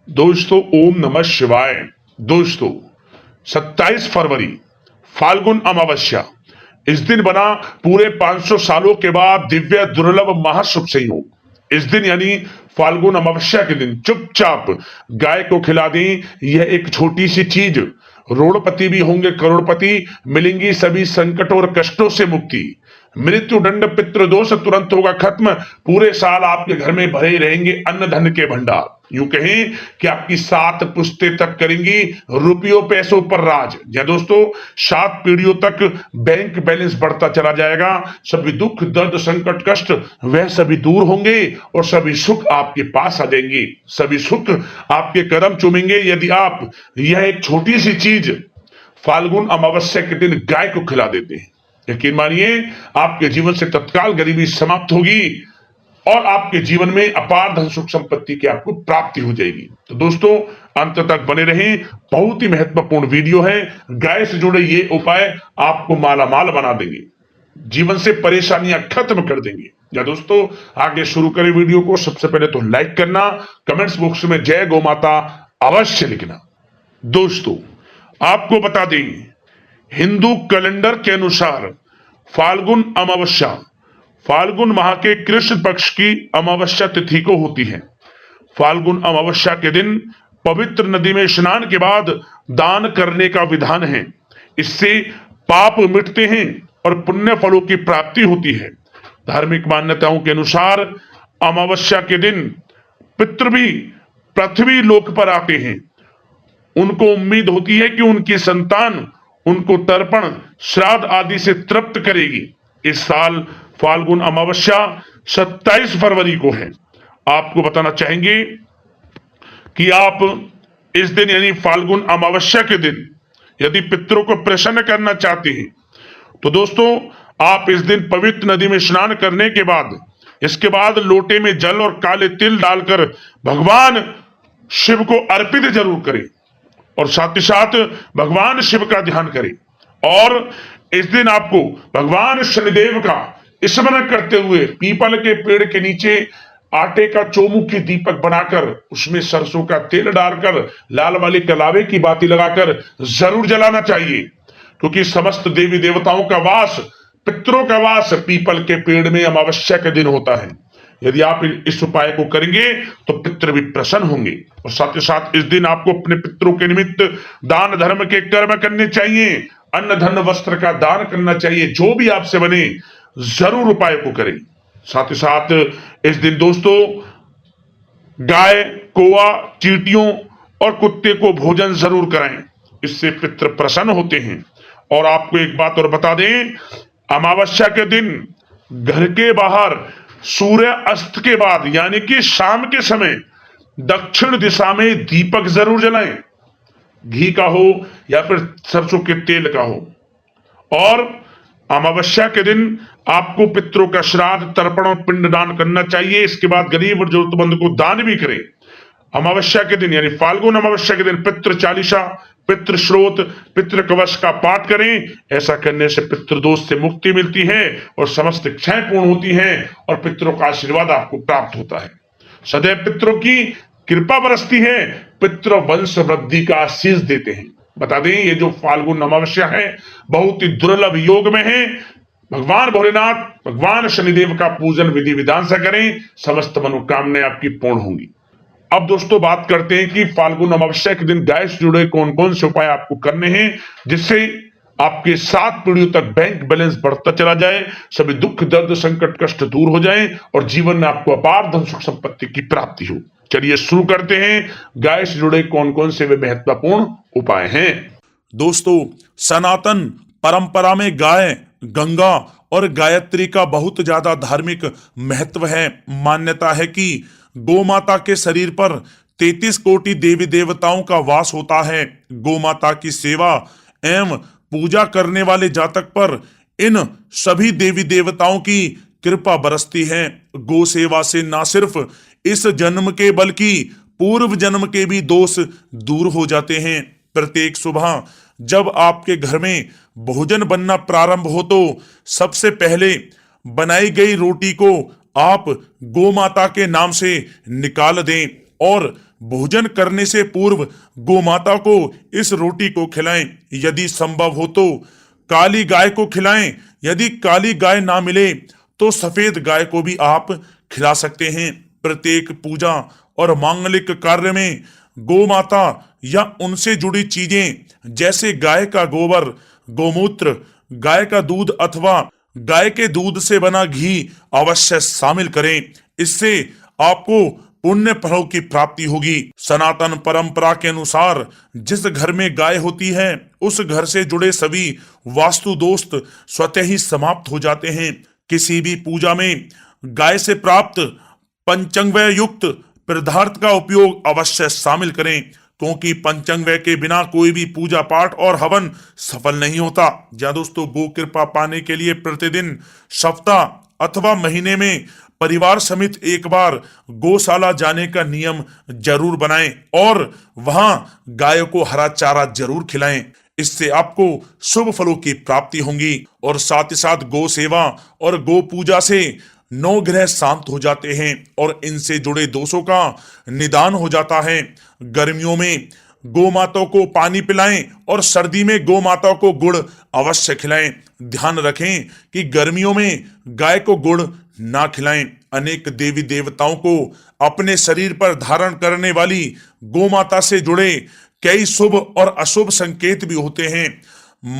दोस्तों ओम नमः शिवाय। दोस्तों 27 फरवरी फाल्गुन अमावस्या, इस दिन बना पूरे 500 सालों के बाद दिव्य दुर्लभ महाशुभ संयोग। इस दिन यानी फाल्गुन अमावस्या के दिन चुपचाप गाय को खिला दें। यह एक छोटी सी चीज, रोड़पति भी होंगे करोड़पति, मिलेंगी सभी संकटों और कष्टों से मुक्ति। मृत्यु दंड पितृदोष तुरंत होगा खत्म। पूरे साल आपके घर में भरे रहेंगे अन्न धन के भंडार। यूं कहें कि आपकी 7 पुश्तें तक करेंगी रुपयों पैसों पर राज। या दोस्तों 7 पीढ़ियों तक बैंक बैलेंस बढ़ता चला जाएगा। सभी दुख दर्द संकट कष्ट वह सभी दूर होंगे और सभी सुख आपके पास आ जाएंगे। सभी सुख आपके कदम चूमेंगे यदि आप यह एक छोटी सी चीज फाल्गुन अमावस्या के दिन गाय को खिला देते हैं। यकीन मानिए आपके जीवन से तत्काल गरीबी समाप्त होगी और आपके जीवन में अपार धन सुख संपत्ति की आपको प्राप्ति हो जाएगी। तो दोस्तों अंत तक बने रहें, बहुत ही महत्वपूर्ण वीडियो है। गाय से जुड़े ये उपाय आपको मालामाल बना देंगे, जीवन से परेशानियां खत्म कर देंगे। या दोस्तों आगे शुरू करें वीडियो को। सबसे पहले तो लाइक करना, कमेंट्स बॉक्स में जय गौ माता अवश्य लिखना। दोस्तों आपको बता दें, हिंदू कैलेंडर के अनुसार फाल्गुन अमावस्या फाल्गुन माह के कृष्ण पक्ष की अमावस्या तिथि को होती है। फाल्गुन अमावस्या के दिन पवित्र नदी में स्नान के बाद दान करने का विधान है। इससे पाप मिटते हैं और पुण्य फलों की प्राप्ति होती है। धार्मिक मान्यताओं के अनुसार अमावस्या के दिन पितृ भी पृथ्वी लोक पर आते हैं। उनको उम्मीद होती है कि उनकी संतान उनको तर्पण श्राद्ध आदि से तृप्त करेगी। इस साल फाल्गुन अमावस्या 27 फरवरी को है। आपको बताना चाहेंगे कि आप इस दिन यानी फाल्गुन अमावस्या के दिन यदि पितरों को प्रसन्न करना चाहते हैं तो दोस्तों आप इस दिन पवित्र नदी में स्नान करने के बाद इसके बाद लोटे में जल और काले तिल डालकर भगवान शिव को अर्पित जरूर करें और साथ ही साथ भगवान शिव का ध्यान करें। और इस दिन आपको भगवान शनिदेव का स्मरण करते हुए पीपल के पेड़ के नीचे आटे का चौमुखी दीपक बनाकर उसमें सरसों का तेल डालकर लाल वाली कलावे की बाती लगाकर जरूर जलाना चाहिए, क्योंकि समस्त देवी देवताओं का वास, पितरों का वास पीपल के पेड़ में अमावस्या के दिन होता है। यदि आप इस उपाय को करेंगे तो पितृ भी प्रसन्न होंगे। और साथ ही साथ इस दिन आपको अपने पितरों के निमित्त दान धर्म के कर्म करने चाहिए, अन्न धन वस्त्र का दान करना चाहिए। जो भी आपसे बने जरूर उपाय को करें। साथ ही साथ इस दिन दोस्तों गाय, कौवा, चींटियों और कुत्ते को भोजन जरूर कराएं, इससे पितृ प्रसन्न होते हैं। और आपको एक बात और बता दें, अमावस्या के दिन घर के बाहर सूर्य अस्त के बाद यानी कि शाम के समय दक्षिण दिशा में दीपक जरूर जलाएं, घी का हो या फिर सरसों के तेल का हो। और अमावस्या के दिन आपको पितरों का श्राद्ध, तर्पण और पिंडदान करना चाहिए। इसके बाद गरीब और जरूरतमंद को दान भी करें। अमावस्या के दिन यानी फाल्गुन अमावस्या के दिन पितृ चालीसा, पितृ श्रोत, पितृ कवच का पाठ करें। ऐसा करने से पितृदोष से मुक्ति मिलती है और समस्त इच्छाएं पूर्ण होती हैं और पितरों का आशीर्वाद आपको प्राप्त होता है। सदैव पितरों की कृपा बरसती है, पितृ वंश वृद्धि का आशीष देते हैं। बता दें ये जो फाल्गुन अमावस्या है बहुत ही दुर्लभ योग में है। भगवान भोलेनाथ, भगवान शनिदेव का पूजन विधि विधान से करें, समस्त मनोकामनाएं आपकी पूर्ण होंगी। अब दोस्तों बात करते हैं कि फाल्गुन अमावस्या के दिन गाय से जुड़े कौन कौन से उपाय आपको करने हैं जिससे आपके 7 पीढ़ियों तक बैंक बैलेंस बढ़ता चला जाए, सभी दुख दर्द संकट कष्ट दूर हो जाए और जीवन में आपको अपार धन सुख संपत्ति की प्राप्ति हो। चलिए शुरू करते हैं, गाय से जुड़े कौन कौन से वे महत्वपूर्ण उपाय हैं। दोस्तों सनातन परंपरा में गाय, गंगा और गायत्री का बहुत ज्यादा धार्मिक महत्व है। मान्यता है कि गौ माता के शरीर पर 33 कोटि देवी देवताओं का वास होता है। गौ माता की सेवा एवं पूजा करने वाले जातक पर इन सभी देवी देवताओं की कृपा बरसती है। गौ सेवा से ना सिर्फ इस जन्म के बल्कि पूर्व जन्म के भी दोष दूर हो जाते हैं। प्रत्येक सुबह जब आपके घर में भोजन बनना प्रारंभ हो तो सबसे पहले बनाई गई रोटी को आप गौ माता के नाम से निकाल दें और भोजन करने से पूर्व गोमाता को इस रोटी को खिलाएं। यदि संभव हो तो काली गाय को खिलाएं। यदि काली गाय ना मिले तो सफेद गाय को भी आप खिला सकते हैं। प्रत्येक पूजा और मांगलिक कार्य में गोमाता या उनसे जुड़ी चीजें जैसे गाय का गोबर, गोमूत्र, गाय का दूध अथवा गाय के दूध से बना घी अवश्य शामिल करें। इससे आपको पुण्य फलों की प्राप्ति होगी। सनातन परंपरा के अनुसार जिस घर में गाय होती है उस घर से जुड़े सभी वास्तु दोष स्वतः ही समाप्त हो जाते हैं। किसी भी पूजा में गाय से प्राप्त पंचांगव्य युक्त पदार्थ का उपयोग अवश्य शामिल करें, क्योंकि पंचांगव्य के बिना कोई भी पूजा पाठ और हवन सफल नहीं होता। जहाँ दोस्तों गो कृपा पाने के लिए प्रतिदिन, सप्ताह अथवा महीने में परिवार समेत एक बार गौशाला जाने का नियम जरूर बनाएं और वहां गाय को हरा चारा जरूर खिलाएं। इससे आपको शुभ फलों की प्राप्ति होगी और साथ ही साथ गौ सेवा और गो पूजा से 9 ग्रह शांत हो जाते हैं और इनसे जुड़े दोषों का निदान हो जाता है। गर्मियों में गौ माताओं को पानी पिलाएं और सर्दी में गौ माताओं को गुड़ अवश्य खिलाएं। ध्यान रखें कि गर्मियों में गाय को गुड़ ना खिलाएं। अनेक देवी देवताओं को अपने शरीर पर धारण करने वाली गौ माता से जुड़े कई शुभ और अशुभ संकेत भी होते हैं।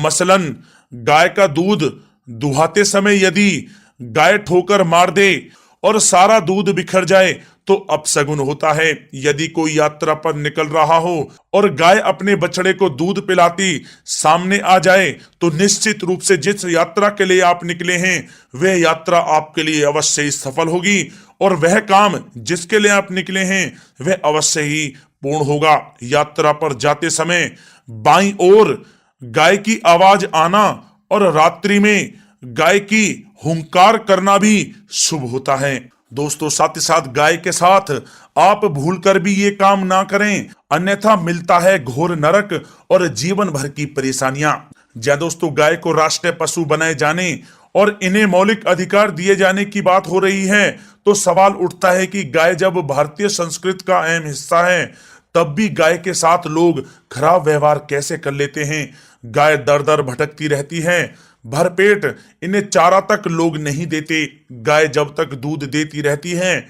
मसलन गाय का दूध दुहाते समय यदि गाय ठोकर मार दे और सारा दूध बिखर जाए तो अपशगुन होता है। यदि कोई यात्रा पर निकल रहा हो और गाय अपने बछड़े को दूध पिलाती सामने आ जाए तो निश्चित रूप से जिस यात्रा के लिए आप निकले हैं वह यात्रा आपके लिए अवश्य ही सफल होगी और वह काम जिसके लिए आप निकले हैं वह अवश्य ही पूर्ण होगा। यात्रा पर जाते समय बाईं ओर गाय की आवाज आना और रात्रि में गाय की हुंकार करना भी शुभ होता है। दोस्तों साथ ही साथ गाय के साथ आप भूलकर भी ये काम ना करें, अन्यथा मिलता है घोर नरक और जीवन भर की परेशानियां। जय दोस्तों, गाय को राष्ट्रीय पशु बनाए जाने और इन्हें मौलिक अधिकार दिए जाने की बात हो रही है तो सवाल उठता है कि गाय जब भारतीय संस्कृति का अहम हिस्सा है तब भी गाय के साथ लोग खराब व्यवहार कैसे कर लेते हैं। गाय दर दर भटकती रहती है, भरपेट इन्हें चारा तक लोग नहीं देते। गाय जब तक दूध देती रहती है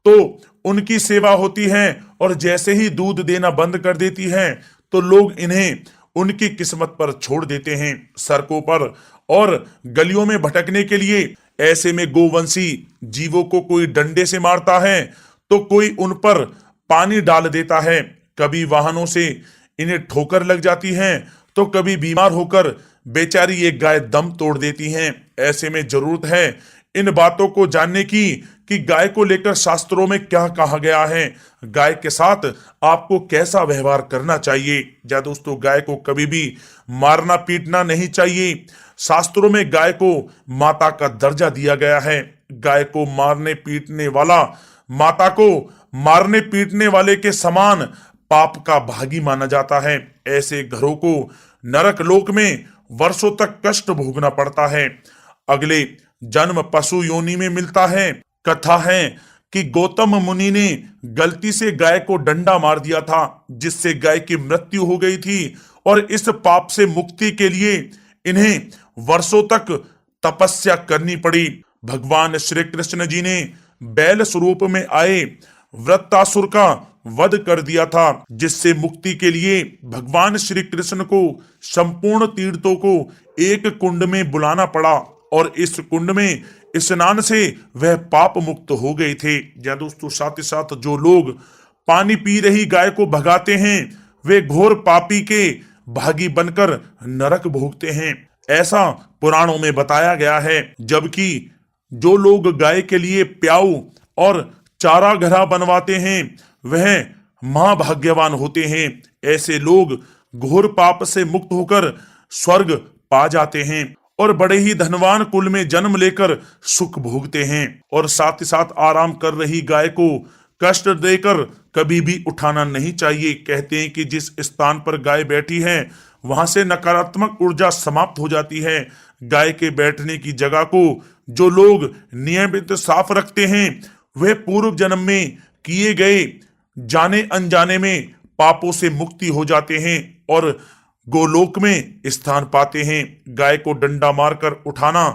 तो उनकी सेवा होती है और जैसे ही दूध देना बंद कर देती है तो लोग इन्हें उनकी किस्मत पर छोड़ देते हैं, सड़कों पर और गलियों में भटकने के लिए। ऐसे में गोवंशी जीवों को कोई डंडे से मारता है तो कोई उन पर पानी डाल देता है, कभी वाहनों से इन्हें ठोकर लग जाती है तो कभी बीमार होकर बेचारी ये गाय दम तोड़ देती हैं। ऐसे में जरूरत है इन बातों को जानने की कि गाय को लेकर शास्त्रों में क्या कहा गया है, गाय के साथ आपको कैसा व्यवहार करना चाहिए। या दोस्तों, गाय को कभी भी मारना पीटना नहीं चाहिए। शास्त्रों में गाय को माता का दर्जा दिया गया है। गाय को मारने पीटने वाला माता को मारने पीटने वाले के समान पाप का भागी माना जाता है। ऐसे घरों को नरक लोक में वर्षों तक कष्ट भोगना पड़ता है, अगले जन्म पशु योनि में मिलता है। कथा है कि गौतम मुनि ने गलती से गाय को डंडा मार दिया था जिससे गाय की मृत्यु हो गई थी और इस पाप से मुक्ति के लिए इन्हें वर्षों तक तपस्या करनी पड़ी। भगवान श्री कृष्ण जी ने बैल स्वरूप में आए वृत्तासुर का वध कर दिया था, जिससे मुक्ति के लिए भगवान श्री कृष्ण को संपूर्ण तीर्थों को एक कुंड में बुलाना पड़ा और इस कुंड में स्नान से वह पाप मुक्त हो गए थे। या दोस्तों, साथ ही साथ जो लोग पानी पी रही गाय को भगाते हैं वे घोर पापी के भागी बनकर नरक भोगते हैं, ऐसा पुराणों में बताया गया है। जबकि जो लोग गाय के लिए प्याऊ और चारा घरा बनवाते हैं वह महाभाग्यवान होते हैं। ऐसे लोग घोर पाप से मुक्त होकर स्वर्ग पा जाते हैं और बड़े ही धनवान कुल में जन्म लेकर सुख भोगते हैं। और साथ ही साथ आराम कर रही गाय को कष्ट देकर कभी भी उठाना नहीं चाहिए। कहते हैं कि जिस स्थान पर गाय बैठी है वहां से नकारात्मक ऊर्जा समाप्त हो जाती है। गाय के बैठने की जगह को जो लोग नियमित साफ रखते हैं वे पूर्व जन्म में किए गए जाने अनजाने में पापों से मुक्ति हो जाते हैं और गोलोक में स्थान पाते हैं। गाय को डंडा मारकर उठाना,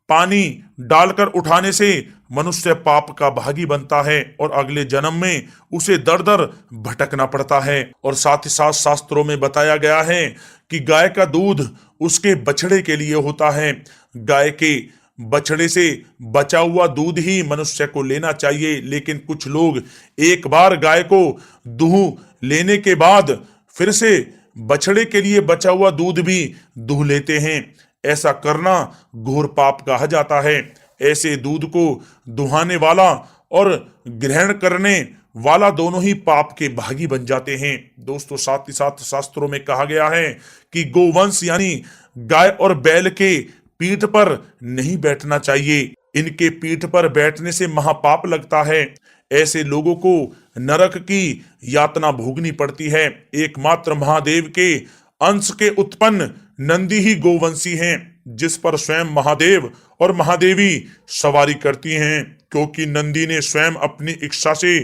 पानी डालकर उठाने से मनुष्य पाप का भागी बनता है और अगले जन्म में उसे दर दर भटकना पड़ता है। और साथ ही साथ शास्त्रों में बताया गया है कि गाय का दूध उसके बछड़े के लिए होता है। गाय के बछड़े से बचा हुआ दूध ही मनुष्य को लेना चाहिए, लेकिन कुछ लोग एक बार गाय को दूह लेने के बाद फिर से बछड़े के लिए बचा हुआ दूध भी दूह लेते हैं। ऐसा करना घोर पाप कहा जाता है। ऐसे दूध को दुहाने वाला और ग्रहण करने वाला दोनों ही पाप के भागी बन जाते हैं। दोस्तों, साथ ही साथ शास्त्रों में कहा गया है कि गोवंश यानी गाय और बैल के पीठ पर नहीं बैठना चाहिए। इनके पीठ पर बैठने से महापाप लगता है। ऐसे लोगों को नरक की यातना भोगनी पड़ती है। एकमात्र महादेव के अंश के उत्पन्न नंदी ही गोवंशी हैं, जिस पर स्वयं महादेव और महादेवी सवारी करती हैं, क्योंकि नंदी ने स्वयं अपनी इच्छा से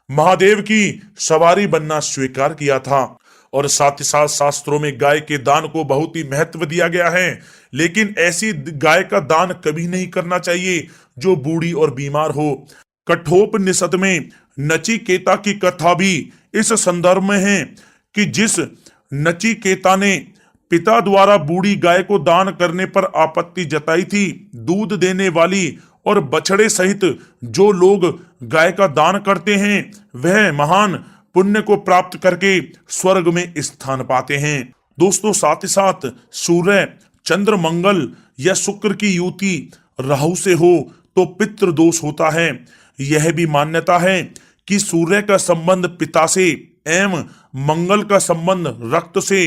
महादेव की सवारी बनना स्वीकार किया था। और साथ ही साथ शास्त्रों में गाय के दान को बहुत ही महत्व दिया गया है, लेकिन ऐसी गाय का दान कभी नहीं करना चाहिए जो बूढ़ी और बीमार हो। कठोपनिषद में नचिकेता की कथा भी इस संदर्भ में है कि जिस नचिकेता ने पिता द्वारा बूढ़ी गाय को दान करने पर आपत्ति जताई थी, दूध देने वाली और बछड़े सहित जो लोग गाय का दान करते हैं वह महान पुण्य को प्राप्त करके स्वर्ग में स्थान पाते हैं। दोस्तों, साथ ही साथ सूर्य, चंद्र, मंगल या शुक्र की युति राहु से हो तो पितृ दोष होता है। यह भी मान्यता है कि सूर्य का संबंध पिता से एवं मंगल का संबंध रक्त से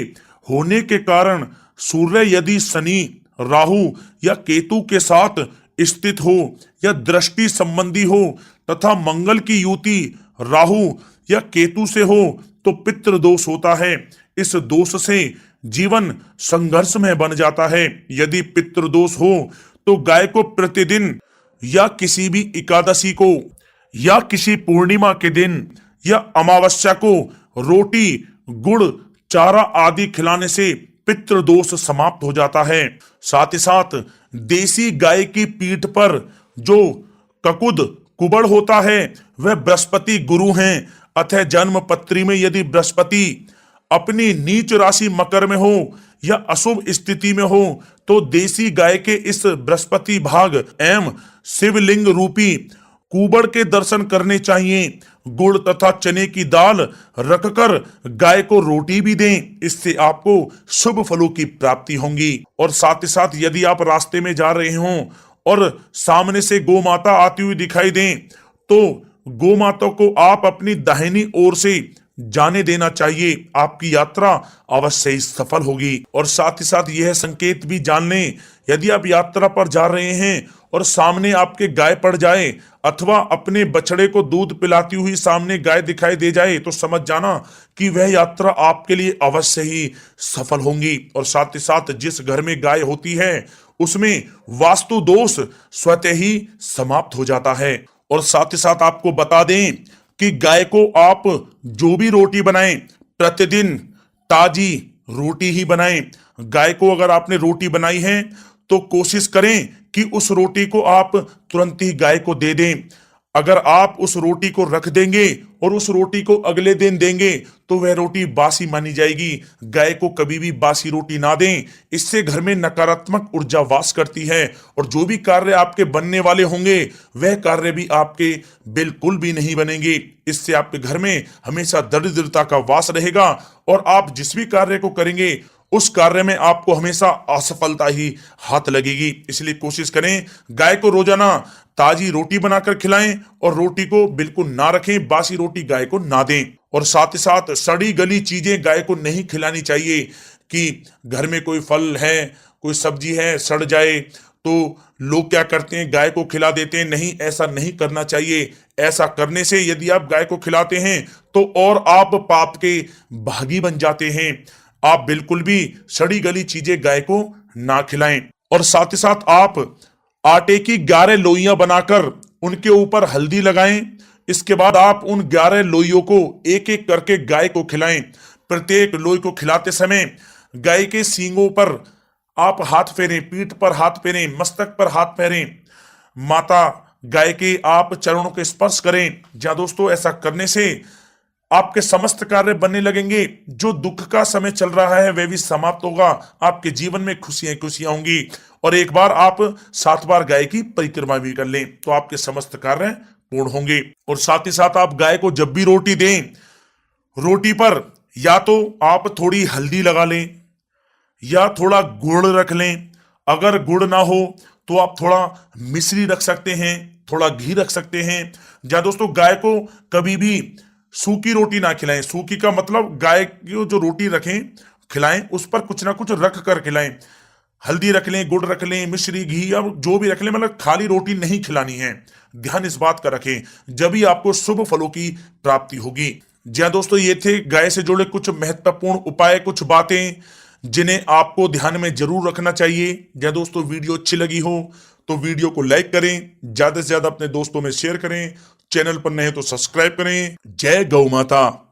होने के कारण सूर्य यदि शनि, राहु या केतु के साथ स्थित हो या दृष्टि संबंधी हो तथा मंगल की युति राहु या केतु से हो तो पितृ दोष होता है। इस दोष से जीवन संघर्ष में बन जाता है। यदि पितृ दोष हो तो गाय को प्रतिदिन या किसी भी एकादशी को या किसी पूर्णिमा के दिन या अमावस्या को रोटी, गुड़, चारा आदि खिलाने से पितृ दोष समाप्त हो जाता है। साथ ही साथ देसी गाय की पीठ पर जो ककुद कुबड़ होता है वह बृहस्पति गुरु हैं। अतः जन्म पत्री में यदि बृहस्पति अपनी नीच राशि मकर में हो या अशुभ स्थिति में हो तो देसी गाय के इस बृहस्पति भाग एवं शिवलिंग रूपी कुबड़ के दर्शन करने चाहिए। गुड़ तथा चने की दाल रखकर गाय को रोटी भी दें, इससे आपको शुभ फलों की प्राप्ति होगी। और साथ ही साथ यदि आप रास्ते में जा रहे हों और सामने से गौ माता आती हुई दिखाई दें तो गौ माता को आप अपनी दाहिनी ओर से जाने देना चाहिए। आपकी यात्रा अवश्य ही सफल होगी। और साथ ही साथ यह संकेत भी जान लें, यदि आप यात्रा पर जा रहे हैं और सामने आपके गाय पड़ जाए अथवा अपने बछड़े को दूध पिलाती हुई सामने गाय दिखाई दे जाए तो समझ जाना कि वह यात्रा आपके लिए अवश्य ही सफल होगी। और साथ ही साथ जिस घर में गाय होती है उसमें वास्तु दोष स्वतः ही समाप्त हो जाता है। और साथ ही साथ आपको बता दें कि गाय को आप जो भी रोटी बनाएं प्रतिदिन ताजी रोटी ही बनाएं। गाय को अगर आपने रोटी बनाई है तो कोशिश करें कि उस रोटी को आप तुरंत ही गाय को दे दें। अगर आप उस रोटी को रख देंगे और उस रोटी को अगले दिन देंगे तो वह रोटी बासी मानी जाएगी। गाय को कभी भी बासी रोटी ना दें, इससे घर में नकारात्मक ऊर्जा वास करती है और जो भी कार्य आपके बनने वाले होंगे वह कार्य भी आपके बिल्कुल भी नहीं बनेंगे। इससे आपके घर में हमेशा दरिद्रता का वास रहेगा और आप जिस भी कार्य को करेंगे उस कार्य में आपको हमेशा असफलता ही हाथ लगेगी। इसलिए कोशिश करें गाय को रोजाना ताजी रोटी बनाकर खिलाएं और रोटी को बिल्कुल ना रखें, बासी रोटी गाय को ना दें। और साथ ही साथ सड़ी गली चीजें गाय को नहीं खिलानी चाहिए कि घर में कोई फल है, कोई सब्जी है, सड़ जाए तो लोग क्या करते हैं गाय को खिला देते हैं। नहीं, ऐसा नहीं करना चाहिए। ऐसा करने से यदि आप गाय को खिलाते हैं तो और आप पाप के भागी बन जाते हैं। आप बिल्कुल भी सड़ी गली चीजें गाय को ना खिलाएं। और साथ ही साथ आप आटे की 11 लोइयां बनाकर उनके ऊपर हल्दी लगाएं। इसके बाद आप उन 11 लोइयों को एक एक करके गाय को खिलाएं। प्रत्येक लोई को खिलाते समय गाय के सींगों पर आप हाथ फेरें, पीठ पर हाथ फेरें, मस्तक पर हाथ फेरें, माता गाय के आप चरणों के स्पर्श करें। जहां दोस्तों ऐसा करने से आपके समस्त कार्य बनने लगेंगे। जो दुख का समय चल रहा है वह भी समाप्त होगा। आपके जीवन में खुशियां खुशियां होंगी। और एक बार आप 7 बार गाय की परिक्रमा भी कर लें तो आपके समस्त कार्य पूर्ण होंगे। और साथ ही साथ आप गाय को जब भी रोटी दें, रोटी पर या तो आप थोड़ी हल्दी लगा लें या थोड़ा गुड़ रख लें। अगर गुड़ ना हो तो आप थोड़ा मिश्री रख सकते हैं, थोड़ा घी रख सकते हैं। या दोस्तों गाय को कभी भी सूखी रोटी ना खिलाएं। सूखी का मतलब गाय की जो रोटी रखें खिलाएं उस पर कुछ ना कुछ रख कर खिलाएं। हल्दी रख लें, गुड़ रख लें, मिश्री, घी या जो भी रख लें, मतलब खाली रोटी नहीं खिलानी है। ध्यान इस बात का रखें, जब ही आपको शुभ फलों की प्राप्ति होगी। जी हाँ दोस्तों, ये थे गाय से जुड़े कुछ महत्वपूर्ण उपाय, कुछ बातें जिन्हें आपको ध्यान में जरूर रखना चाहिए। या दोस्तों वीडियो अच्छी लगी हो तो वीडियो को लाइक करें, ज्यादा से ज्यादा अपने दोस्तों में शेयर करें, चैनल पर नए तो सब्सक्राइब करें। जय गौ माता।